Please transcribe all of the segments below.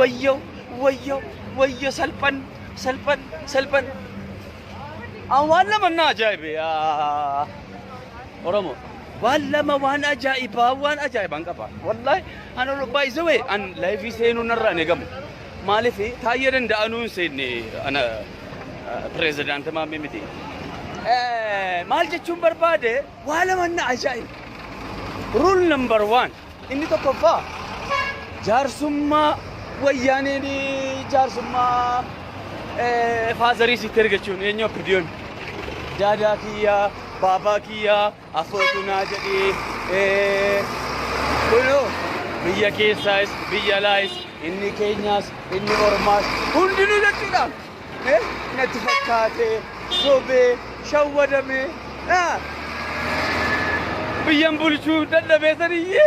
wayyo wayyo wayyo salphan awalla manna ajaibe ya oromo walla ma wan ajaiban qaba wallahi ana by the way an live seenu narra ne gam malifi tayyeden da anun senne ana president mamme miti mal jechun barbade wala manna ajaib rule number 1 inni tokko fa jarsumma wayane ni jarsumma fazari sitergechun enyo pidion dada kiya baba kiya afotuna jadi kulo biya kesas biya lais inni kenyas inni ormas hundinu jechuda natti fakkaate sobe shawadame biyan bulchu daddabe saniye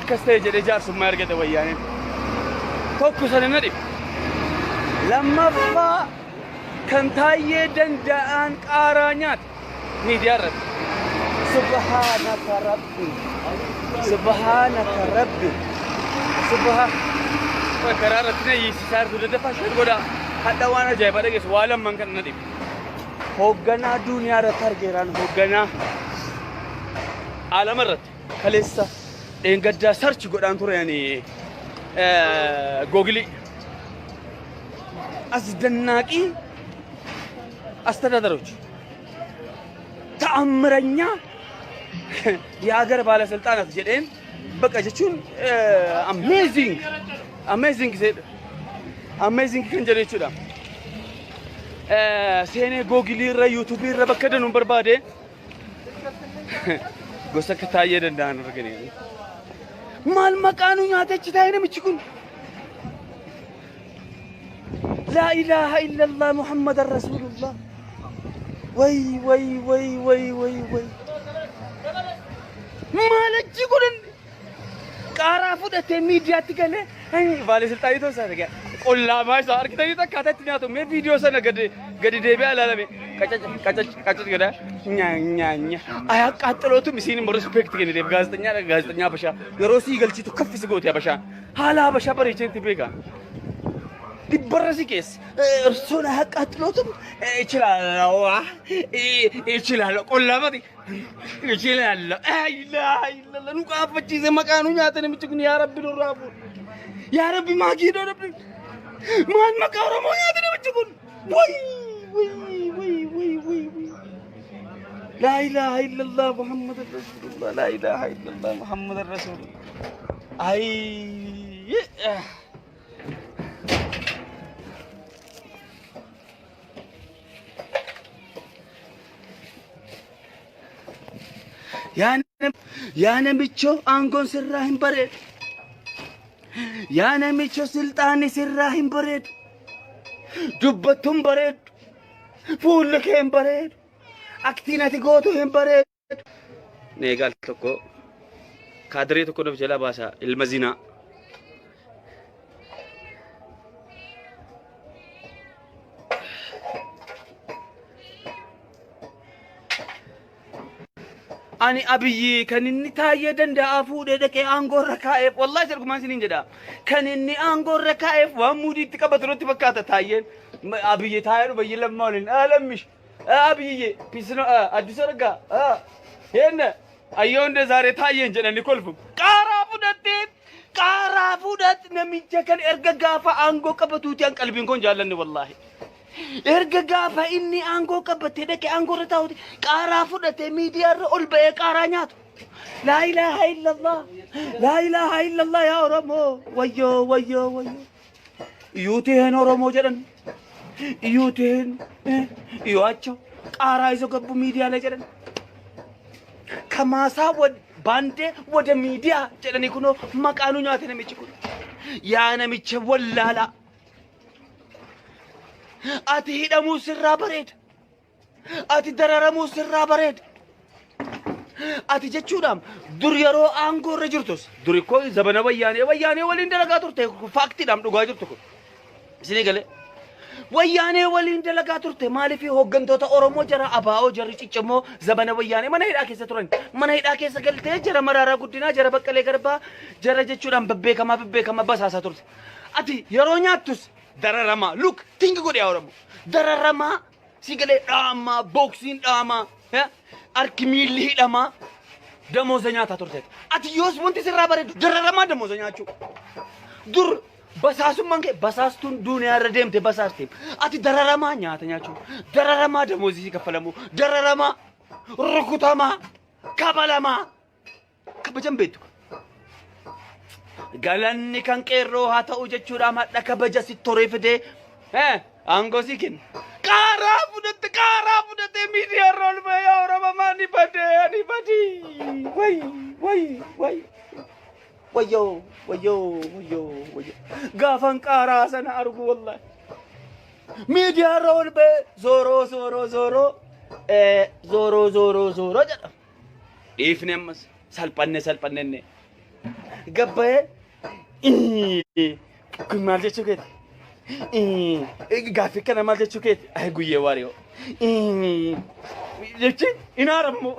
akkas ta'e jedhee jaarsummaa argate wayyaaneen tokko sana na dhibe lammaffaa kan taayyee danda'an qaaraa nyaata miidiyaa irratti subhaanaka rabbi karaa irratti na yiisisaa jirtu daddafaa ishee godhaa hadha waan ajaa'ibaa dhageessu waa lamman kan na dhibe hoogganaa duuniyaa irratti argeeraan hoogganaa alama irratti kaleessa engadda search godhan ture yani ጎግሊ አስደናቂ አስተዳደሮች ተአምረኛ የሀገር ባለስልጣናት ጀደን በቃ ጀቹን አሜዚንግ ከንጀሬቹ ዳ ሴኔ ጎግሊ ረ ዩቲዩብ ረ በከደኑ በርባዴ ጎሰከታየ ደንዳን ረገኔ ማል መቃኑ ያተች ታይነ ምችኩን لا إله إلا الله محمد رسول الله وي وي وي وي وي وي ما لجيكون كارافو ده ميديا تكله هاي بالي سلطاني تو سارك قلا ما صار كده يتا كاتت نياتو مي فيديو سنة قد ديبي على لمي كاتت كده نيا أيا كاتلو تو مسين مرسبكت كده ديب غازتنيا بشا يروسي قلتي تو كفي سقوط يا بشا حالا بشا بريچن تبيكا ዲበረሲኬስ እርሱን አቃጥሎትም ይችላል ቆላማቲ ይችላል አይላ ኑቃፈቺ ዘመቃኑ ያተነ ምጭግን ያ ረቢ ዶራቡ ያ ረቢ ማጊዶ ረቢ ማን መቃረሞ ያተነ ምጭግን ወይ ወይ ወይ ወይ ወይ لا اله الا الله محمد رسول الله لا اله الا الله محمد رسول الله اي ያነ ምቾ አንጎን ስራህን በሬድ ያነ ምቾ ስልጣን ስራህን በሬድ ዱበቱም በሬድ ፉልከን በሬድ አክቲናቲ ጎቶን በሬድ ኔጋል ተኮ ካድሬ ተኮ ነው ጀላ ባሳ ilmazina أنا أبي كان إني تايه دندا أفود دك أنغور ركائف والله ترى كمان سنين جدا كان إني أنغور ركائف وامودي تكبترو تبكات تايه أبي تايه ربي لما مالين ألمش أبي بيسنا أدوسر رجع هنا أيون دزارة تايه جدا نقولهم كارافودات نميجا كان إرجع قافا أنغو كبتوتي أنك قلبين كون جالني والله erga gaafa inni aangoo qabatee dhaqee aangoo irra taa'uti qaaraa fudhatee miidiyaa irra ol ba'ee qaaraa nyaatu laa ilaaha illallah yaa oromoo wayyoo iyyuutiin oromoo jedhan iyyuutiin iyyuaቸው qaaraa isa gabbu miidiyaa ላይ jedhan kamaasaa ባንዴ ወደ ሚዲያ jedhanii kunoo maqaanu nyaate namichi kun yaa namicha wallaala ati hidhamu sirraa bareed ati dararamu sirraa bareed ati jechuudhaan dur yeroo aangoo irra jirtus dur ko zabana wayyaanee waliin dalagaa turte faktiidhaan dhugaa jirtu kun isinii galee Wayyaanee waliin dalagaa turte maaliif hooggantoota Oromoo jara abaa'oo jarri ciccimoo zabana wayyaanee mana hidhaa keessa turan mana hidhaa keessa galtee jara Maraaraa Guddinaa jara Baqqalee Garbaa jara jechuudhaan beekamaa basaasaa turte. Ati yeroo nyaattus dararamaa look think godhe Oromoo dararamaa sigalee dhaamaa boksiin dhaamaa harki miilli hidhamaa damooza nyaataa turte. Ati yoos wanti sirraa bareedu dararamaa damooza nyaachuu dur basaasummaan kee basaastun duuniyaa irra deemte basaastee ati dararamaa nyaata nyaachuu dararamaa damoozii kaffalamu dararamaa rukutamaa kabalamaa kabajan beektu galanni kan qeerroo haa ta'u jechuudha madda kabaja si toree fidee aangoo si kenna qaaraa fudhatte miidiyaa irra ol ba'ee Oromoo ni badee way ويو غافن قارا سنة أرجو والله ميديا رول بي زورو جدا إفني أمس سالبانة قبّه كل ما جت شو كده غافي كنا ما جت شو كده أهجوية واريو جت إنارمو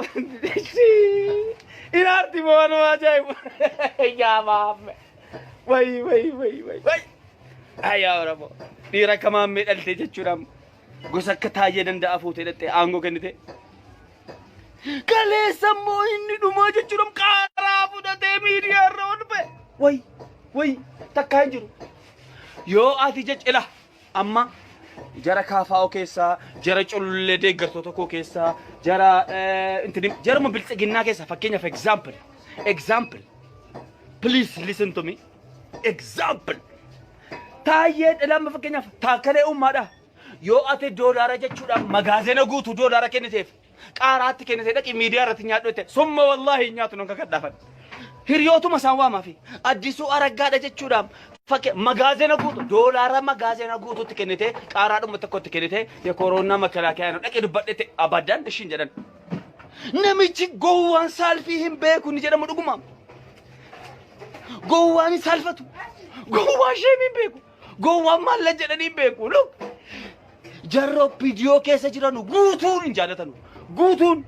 إنارتي موانو أجايب يا مام وي أيا وربو ديرا كمان من التجت شرام غسك تاجي دندا أفوت التة أنغو كنته كله سمو إني دوما جت شرام كارابو دته ميريا رون به وي تكاين يو آتي جت إله أما جرا كافاو كيسا جرا چول دي گرتو تو كيسا جرا انتني جرا ما بلصقنا كيسا فكينا في example please listen to me example تايد لما فكينا تاكله مادا يو اتي دولار جچودا مغازينا غوتو دولار كنيتف قارات كنيتك ميديا رتنيا دوت ثم والله نياتو نك كدافن هريوتو مساوا ما في اديسو ارغا جچودا فك مغازينا غوتو دولار مغازينا غوتو تكنيته قارادو متكو تكنيته يكورونا مكلاكيا نو دكي دبدت ابدان شين جدن نميچي غوان سالفيهم بيكو ني جدم دغوما غوان سالفتو غوان شيمين بيكو غوان مال جدني بيكو لو جرو فيديو كيس جيرانو غوتون جالتانو غوتون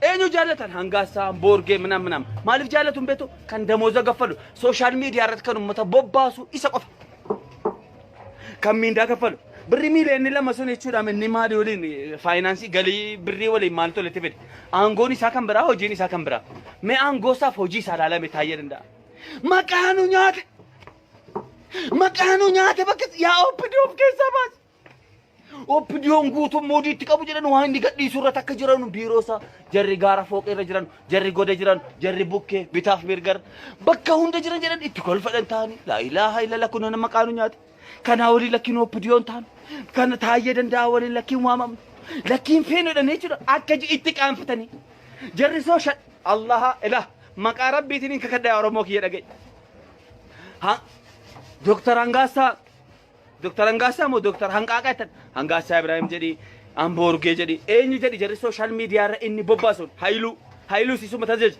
اينو جالتان هانغاسا بورغي منام مالف جالتون بيتو كان دموزا غفلو سوشال ميديا رات كانو متا بوباسو يسقف كم ميندا غفلو بري ميلين لما سوني چودا من نيمادي ولين فاينانسي غلي بري ولي مالتو لتبد انغوني ساكن برا هوجيني ساكن برا مي انغوسا فوجي سالالا متايرندا مكانو نيات بكت يا اوبدوف كيساباس اوبديون غوتو مودي تكابو جران وان دي غدي سورة تك جران بيروسا جري غارا فوق جران جري غودة جران جري بوكي بيتاف بيرغر بكا هوندا جران اتكول فدان تاني لا اله الا الله كنون مكانو نيات كان اولي لكن اوبديون تان كان تايدن داولي لكن وامم لكن فين دنيچو اكجي اتقام فتني جري سوشال الله اله مقارب بيتين ككدا اورومو كي دغاي ها دكتور انغاسا مو دكتور هانقاقاتن هانغاسا ابراهيم جدي امبورغي جدي ايني جدي جري سوشال ميديا ر اني بوباسون هايلو سيسو متازج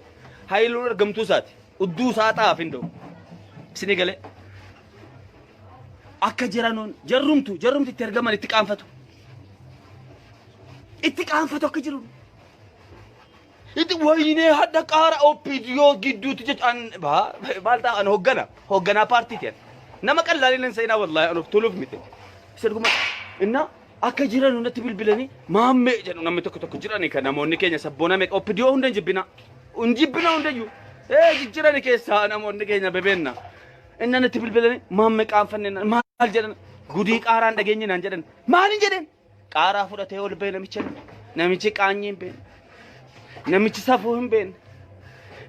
هايلو رغمتو سات ودو ساتا فيندو سينيغالي اكا جيرانون جرمتو ترغمان اتقانفتو كجرون ويني هذا قارا اوبيديو جدو تجت ان بالتا ان هوغنا بارتي تين نما قلال لين سينا والله انا تولف ميت سدغما ان اكا جيرانو نتبل بلني مامي جنو نم تك جيراني كنا موني كينيا سبونا ميك اوبيديو هوندن جبنا هونديو جيراني كيسا انا موني كينيا ببينا ان نتبل بلني مامي قانفننا مال جدن غودي قاران دغيني نان جدن مالين جدن قارا فودته ول بين ميچن نميچي قانين بين نميچي سافوهم بين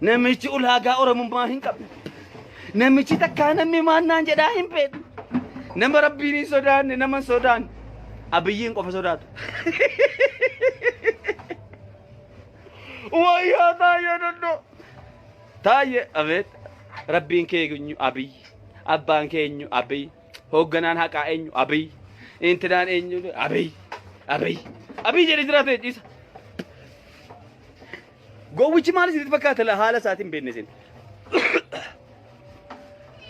نميچي اولاغا اورمون باهين قب نميچي تكانا ميمانان جداهم بين نم ربيني سودان نمن سودان ابيين قف سودات ويا تايه ابيت ربين كيغنيو ابي ابان كينيو ابي هوغنان حقا انيو ابي انتدان انيو ابي جري دراتي جيس غوچ مالس يتفكات له حاله ساعتين بينسين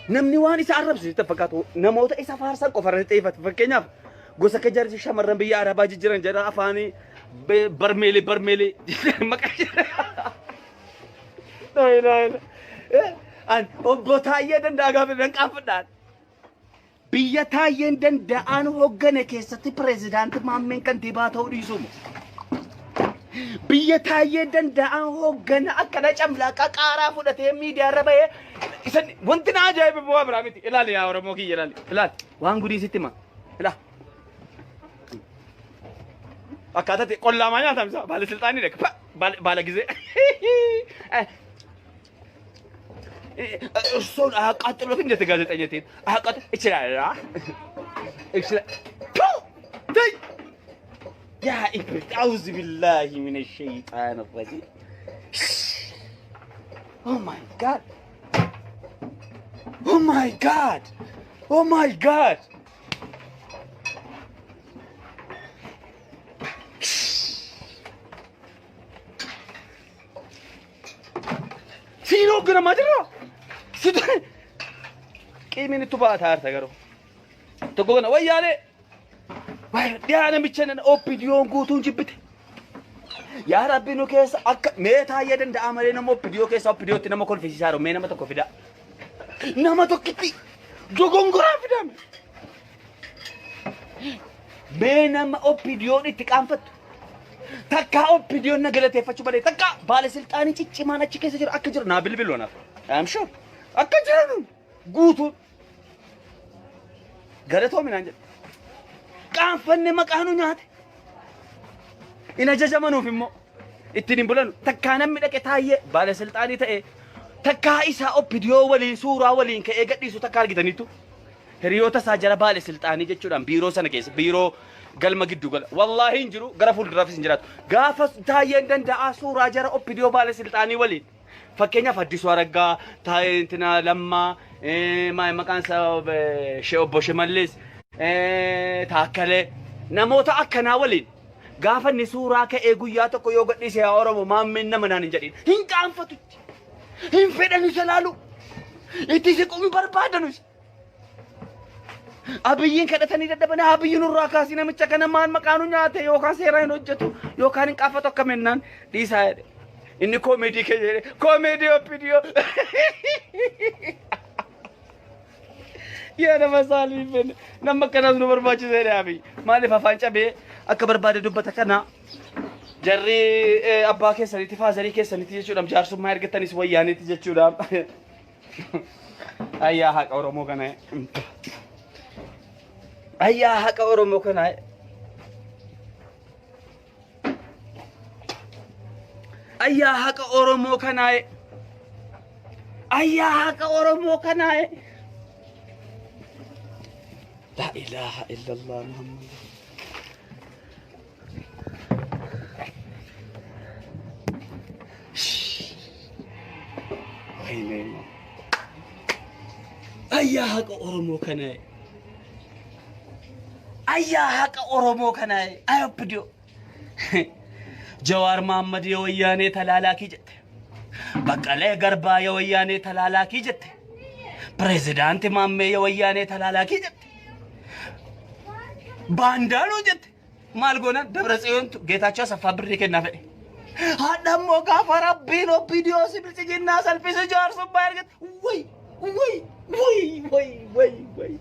نمني واني سعرب سيتفكات نموت اي سفار سان قفر تيفت فكينا gosa ka jarri shamarran biyya arabaa jijjiiran jedha afaanii barmeelee maqaa an obbo Taayyee Danda'a gaafa qaanfadhaan biyya Taayyeen Danda'aan hoggane keessatti pireezidaantii maammeen kantiibaa ta'uu dhiisumu. Biyya Taayyee Danda'aan hoggana akkana camlaaqa qaaraa fudhatee miidiyaa irra bahee isan wanti na ajaa'ibe bu'aa biraa miti. Ilaali yaa Oromoo kiyya ilaali. Ilaali waan gudii sitti hima. Ilaali. Akkaataa ta'e qollaamaa nyaatamsa baalasilxaanii dhaqe baala gizee. እርሶን አቃጥሎት እንዴት ጋዜጠኛቴን አቃጥ ይችላል ተይ ያ ኢብን አውዝ ቢላሂ ሚነ ሸይጣን ረጂም ኦ ማይ ጋድ ኦ ማይ ጋድ ኦ ማይ ጋድ ሲኖ ግን ማድራ ቂሚን ቱባታ አርተገሩ ተጎና ወያኔ ወይ ዲያነ ምቸነን ኦፒዲዮን ጉቱን ጅብት ያ ረቢኑ ከስ አከ ሜታ የደን ዳመሬ ነው ኦፒዲዮ ከስ ኦፒዲዮ ተነሞ ኮንፊሲሳሮ ሜና መቶ ኮፊዳ ነመቶ ኪቲ ጆጎንጎራ ፊዳም ሜናም ኦፒዲዮን ኢትቃንፈት ተካ ኦፒዲዮን ነገለቴፈቹ በላይ ተካ ባለስልጣን ጭጭ ማናች ከሰ ጅር አከ ጅር ና ብልብሎና አም ሹር akka jiran guutuun galatoo minaan jedhe qaanfanne maqaanu nyaate in ajajamanuuf immoo ittiin hin bulanu takkaa namni dhaqe Taayyee baalasilxaanii ta'e takkaa isaa oppidiyoo waliin suuraa waliin ka'ee gadhiisu takkaa argitaniitu hiriyoota isaa jara baalasilxaanii jechuudhaan biiroo sana keessa biiroo galma giddu gala wallaahi hin jiru gara fuulduraafis hin jiraatu gaafa Taayyeen Danda'aa suuraa jara oppidiyoo baalasilxaanii waliin fakkeenyaaf Addisuu Araggaa Taayyentina Lammaa maqaan isaa Obbo Shimallis Taakkalee namoota akkanaa waliin gaafa inni suuraa ka'ee guyyaa tokko yoo gadhiise yaa Oromoo maammeen nama naan hin jedhin hin qaanfatutti hin fedhanu isa laalu itti siquu hin barbaadanus Abiyyiin kadhatanii dadhabanii Abiyyiin nurraa kaasii namicha kana maal maqaanu nyaate yookaan seera hin hojjetu yookaan hin qaanfatu akka mennaan dhiisaa jedhe inni koomedii keessa koomedii oppidiyoo yaa nama saaliifin nama kanas nu barbaachise dhaabi maaliif afaan cabee akka barbaade dubbata kana jarri abbaa keessanitti faazarii keessanitti jechuudhaan jaarsummaa ergattanis wayyaanitti jechuudhaan ayyaa haqa Oromoo kana ayyaa haqa Oromoo kana ayyaa haqa Oromoo kanaaye ayyaa haqa Oromoo kanaaye la ilaha illallah Muhammad ayyaa haqa Oromoo kanaaye ayyaa haqa Oromoo kanaaye ayoppidio جوار محمد يوياني تلالاكي جت بقالة غربا يوياني تلالاكي جت بريزيدانت مامي يوياني تلالاكي جت باندانو جت مالغونا دبرسيون جيتاچا سفابري كنا فدي هذا مو غفر ربينو فيديو سيبلسي جنا سلفيس جار سباير جت وي وي وي وي وي وي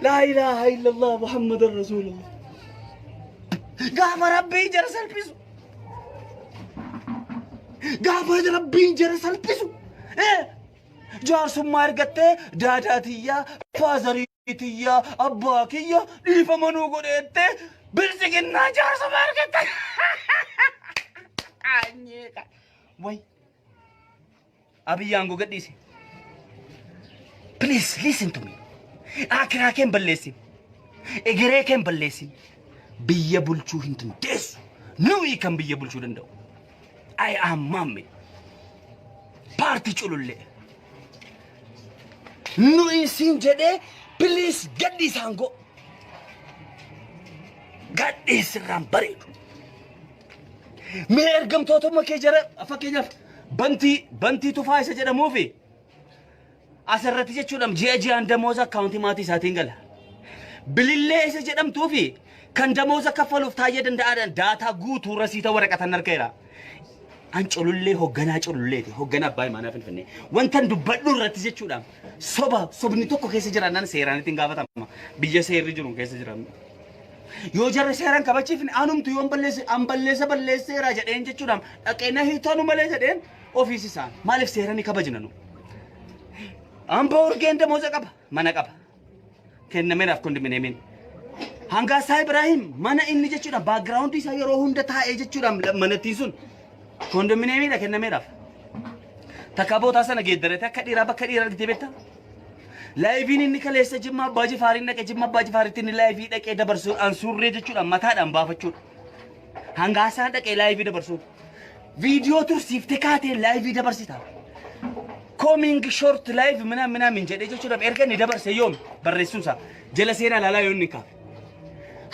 لا اله الا الله محمد رسول الله غافر ربي جرسل بيسو غافر ربي جرسل بيسو جار سمار قطة داداتية فازريتية أباكية ليفا منو قريتة برسكنا جار سمار قطة وي أبي يانغو قديسي please listen to me أكرا كم بلسي إجرا كم بلسي biyya bulchuu hin dandeessu nuyi kan biyya bulchuu danda'u I am Mamme paartii culullee nuyi siin jedhee please gadhiisaan go gadhiisirraan bareedu mee ergamtootuma kee jara fakkeenyaaf bantii tufaa isa jedhamuufi asirratti jechuudhaan ji'a ji'aan damooza akkaawuntii maatii isaatiin gala. Bilillee isa jedhamtuu fi kan damooza kaffaluuf taayee danda'aadhaan daataa guutuu rasiita waraqatan argeera. An culullee hoogganaa cululleeti hoogganaa abbaa imaanaa Finfinnee. Wantan dubbadhu irratti jechuudhaan sobni tokko keessa jiraannaan seeraan ittiin gaafatama. Biyya seerri jiru keessa jiran. Yoo jarri seeraan kabachiifne anumtu yoo balleesseera jedheen jechuudhaan dhaqeena hiitanu malee jedheen ofiis isaan maaliif seeraan kabajnanu. Amba urgeen damooza qaba mana qaba. Kennameeraaf kondominiyeemiin. Hangaasaa Ibrahim mana inni jechuudhaan baagiraawundi isaa yeroo hunda taa'ee jechuudhaan manattiin sun kondominiyeemiidha kennameeraaf. Takka bootaa sana geeddarate akka dhiiraa bakka dhiiraa argitee beektaa? Laayiviin inni kaleessa Jimmaa Abbaa Jifaariin dhaqee Jimmaa Abbaa Jifaariitti inni laayivii dhaqee dabarsuudhaan suurree jechuudhaan mataadhaan baafachuudha. Hangaasaa dhaqee laayivii dabarsuudha. Viidiyoo tursiiftee kaatee laayivii dabarsita. Coming short live minaamin jedhee jechuudhaan erga inni dabarse yoom barreessuunsaa jala seenaa laalaa yoo inni kaafe.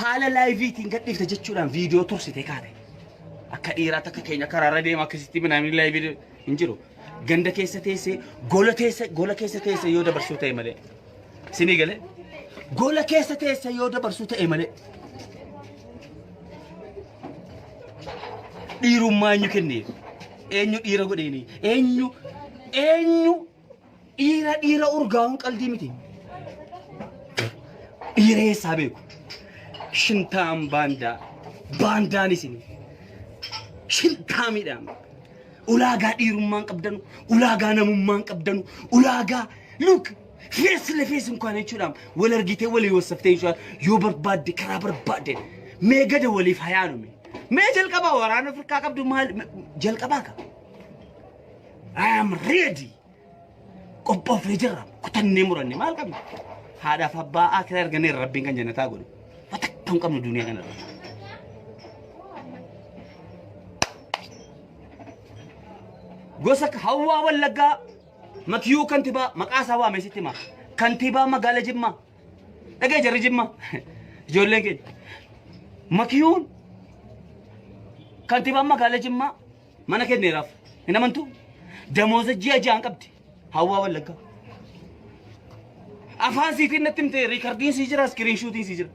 Haala laayiviitiin gadhiifte jechuudhaan viidiyoo tursitee kaate. Akka dhiiraa takka keenya karaarra deema akkasitti minaamin laayivii hin jiru. Ganda keessa teessee gola keessa teessee yoo dabarsuu ta'e malee. Sinii galee gola keessa teessee yoo dabarsuu ta'e malee. Dhiirummaa eenyu kenneef? Eenyu dhiira godheeni? Eenyu dhiira urgaa'uun qalbii miti. Dhiira eessaa beeku? Shintaan baandaan isin. Shintaa miidhama. Ulaagaa dhiirummaan qabdanu, ulaagaa namummaan qabdanu, ulaagaa look fees lefees inkaan jechuudhaan wal argitee walii wasaftee jechuudhaan yoo barbaadde karaa barbaadde mee gada waliif hayaanume. Mee jalqabaa waraana Afrikaa qabdu maal jalqabaa qaba. I am ready. Qophoofee jirra kutannee muranne maal qabna? Haadhaaf abbaa akira arganee rabbiin kan jannataa godhu. Watakka hin qabnu duniyaa kanarra. Gosa Hawwaa Wallaggaa Makiyuu kantiibaa maqaa isaa waamee sitti himaa. Kantiibaa magaalaa Jimmaa. Dhagee jarri Jimmaa. Ijoolleen keenya. Makiyuun kantiibaa magaalaa Jimmaa mana kenneeraaf. Hin amantuu? Damooza ji'a ji'aan qabdi. Hawwaa Wallaggaa. Afaan siitiin natti himte riikardiin sii jira iskiriinshuutiin sii jira.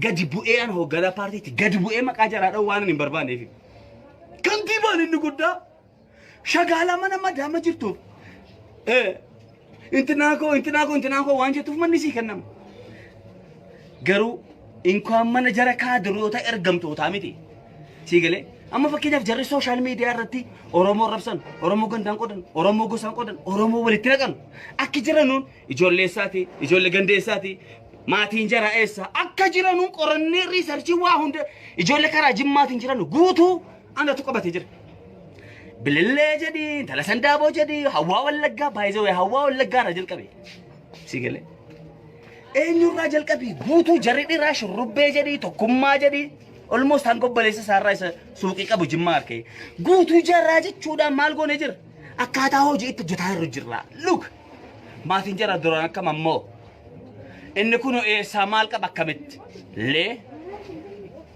Gadi bu'ee an hoogganaa paartiitti gadi bu'ee maqaa jaraadhaan waan hin barbaanneef. Kantiibaan inni guddaa. Shagala mana madama jirtu. Intinako waan jettuuf manni sii kennama. Garuu inkaan mana jara kaadiroota ergamtootaa miti. Sii galee amma fakkeenyaaf jarri sooshaal miidiyaa irratti Oromoo rabsan, Oromoo gandaan qodan, Oromoo gosaan qodan, Oromoo walitti naqan. Akka jiranuun ijoollee isaati, ijoollee gandeessaati, maatiin jara eessa akka jiranuun qorannee riisarchii waa hunda ijoollee karaa Jimmaatiin jiranu guutuu anatu qabatee jira. Bilillee jedhi, Tala Sandaaboo jedhi, Hawwaa Wallaggaa baay'ee Hawwaa Wallaggaa irraa jalqabe. Sigalee. Eenyurraa jalqabe guutuu jarri dhiiraa shurrubbee jedhi, tokkummaa jedhi, almost hanga obboleessa isaarraa isa suuqii qabu Jimmaa harkee. Guutuu jarraa jechuudhaan maal goone jira? Akkaataa hojii itti hojjetaa irra jirra. Look, maatiin jara duraan akkam ammoo. Inni kun eessaa maal qaba akkamitti? Lee.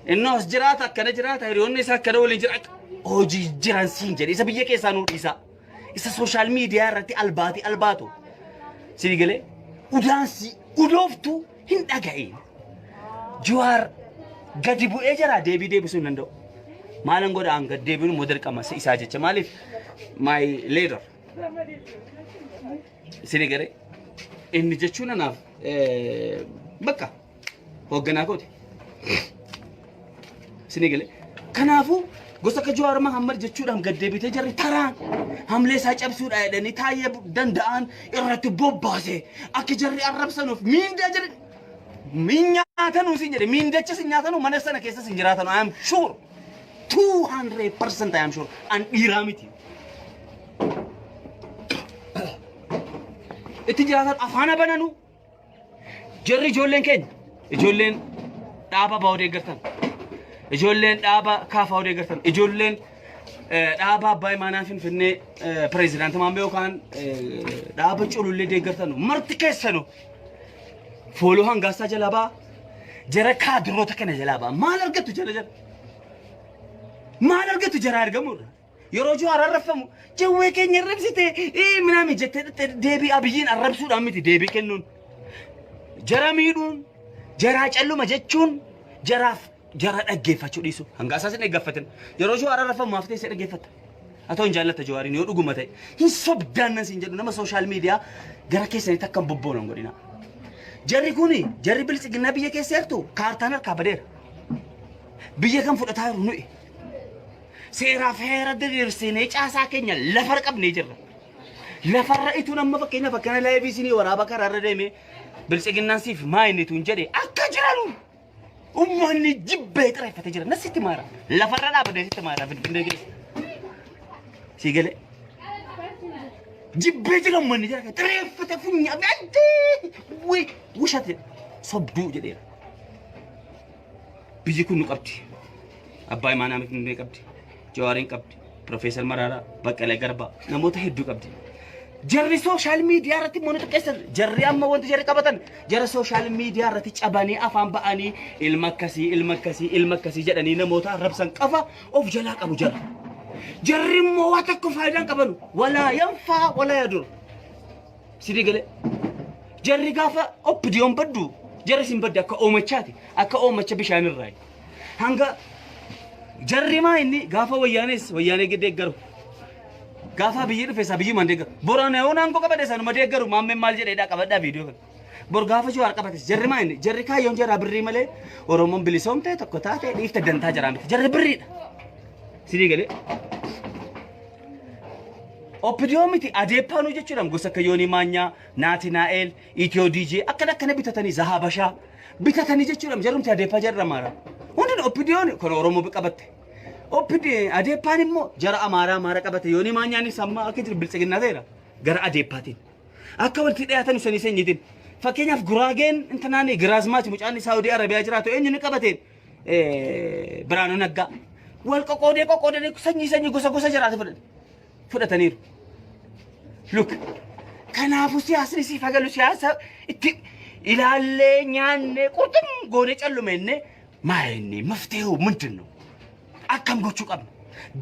Inni os jiraata akkana jiraata hiriyoonni isaa akkana waliin jiraata. Hojii jiran siin jedhe isa biyya keessaa nuu dhiisa. Isa sooshaal miidiyaa irratti albaatu. Sii galee udaansi udooftu hin dhaga'in. Jawaar gadi bu'ee jira deebisuu hin danda'u. Maalan godhaan gad deebiin model qama isaa jecha maaliif my leader. Sii galee inni jechuun anaaf bakka hoogganaa kooti. Sii galee kanaafuu gosa akka Jawaar Mahammad jechuudhaan gad deebitee jarri taraan hamlee isaa cabsuudha jedhanii taayee danda'an irratti bobbaase akka jarri arrabsanuuf miindaa jarri nyaatanu siin jedhe miindachis nyaatanu mana sana keessas hin jiraatanu I am sure 200% I am sure an dhiiraa miti. Itti jiraatan afaan bananu jarri ijoolleen keenya ijoolleen dhaaba baa'uu deeggartan. Ijoolleen dhaaba kaafaa deeggartan. Ijoolleen dhaaba abbaa imaanaa Finfinnee pireezidaantii maamee yookaan dhaaba culullee deeggartan. Marti keessanu fooloo hangaasaa jalaa ba'a. Jara kaadiroota kana jalaa ba'a. Maal argattu jala jala? Maal argattu jara argamurra? yeroo Jawaar arrabsamu jawwee keenya arrabsite minami jettee deebii Abiyyiin arrabsuudhaan miti deebii kennuun jara miidhuun jara calluma jechuun jaraaf jara dhaggeeffachuu dhiisu hanga asaasin dhaggeeffatan yeroo Jawaar arrabsamu maaftee isa dhaggeeffata atoo hin jaallata Jawaarin yoo dhuguma ta'e hin sobdaan nan siin jedhu nama sooshaal miidiyaa gara keessanitti akka bobboonan godhina jarri kuni jarri bilisiginaa biyya keessa jirtu kaartaan harkaa badeera biyya kan fudhataa jiru nuyi seeraaf heera diriirsinee caasaa keenya lafarra qabnee jirra lafarra ituun amma fakkeenya fakkana laayivii isinii waraaba karaarra deemee bilisiginaan siif maa inni tuun jedhe akka jiranu ummanni jibbee xirreeffate jira nasitti maara lafarra dhaabadee sitti maara finfinnee keessa sigale jibbee jira ummanni jira xirreeffate funya abdii wi wushate sobduu jedheera biyyi kun nu qabdi abbaa imaanaa miti qabdi Jawaarin qabdi Profeesar Mararaa Baqqalee Garbaa namoota hedduu qabdi jarri sooshaal miidiyaa irratti moona xiqqeessan jarri amma wanti jarri qabatan jara sooshaal miidiyaa irratti cabanii afaan ba'anii ilma akkasii jedhanii namoota arrabsan qafa of jalaa qabu jara jarri immoo waa tokko faayidaan qabanu walaa yanfaa walaa yadur sidii galee jarri gaafa oppidiyoon baddu jarri sin badde akka oomachaati akka oomacha bishaanirraa hanga jarri maa inni gaafa wayyaanee gidee garu gaafa biyyi dhufe isaa biyyi mandee garu boraan yoo naangoo qabadhe sanuma deeggaru maammeen maal jedheedhaa qabadhaa viidiyoo kan bor gaafa Jawaar qabates jarri maa inni jarri kaayyoon jaraa birrii malee Oromoon bilisoomte tokko taate dhiifte dantaa jaraa miti jarri birriidha sidii galee oppidiyoon miti adeeppaanuu jechuudhaan gosa akka Yoonii Maanyaa Naatinaa'eel Itiyoo DJ akkana bitatanii Zahabashaa bitatanii jechuudhaan jarumti adeeppaa jarra maara hundi oppidiyoon kun Oromoo qabatte oppidi adeeppaan immoo jara Amaara qabate Yoonii Maanyaan samma akka jiru bilisiginaa ta'eera gara adeeppaatiin akka walitti dhiyaatan isanii seenyitiin fakkeenyaaf Guraageen intanaani Giraazmaati mucaan Saawudii Arabiyaa jiraatu eenyu ni qabateen Biraanuu Naggaa wal qoqoodee sanyii gosa jiraatu fudhataniiru look kanaafu siyaasni si fagalu siyaasa itti ilaallee nyaannee qurxum goonee callumenne maayinni mafteehu ምንድነው akkam gochuu qabna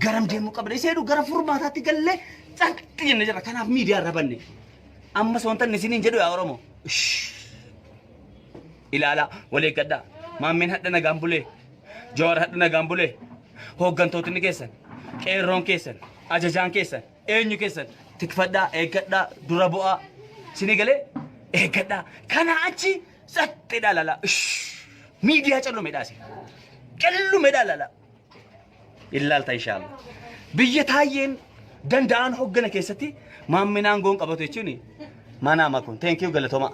garam deemuu qabna iseedu gara furmaataatti gallee xaqxi jenne jira kanaaf miidiyaa irra banne amma soontan isiniin jedhu yaa Oromoo ilaala walii gaddaa maammeen hadha nagaan bulee Jawaar hadha nagaan bulee hooggantootni keessan qeerroon keessan ajajaan keessan eenyu keessan tikfadhaa eeggadhaa dura bu'aa sinii galee eeggadhaa kana achi xaqxi dhalala miidiyaa callume dhalala illaalta inshallah biyya taayyeen danda'an hoggana keessatti maamminaan goon qabatu jechuun maanaa makun thank you galatoma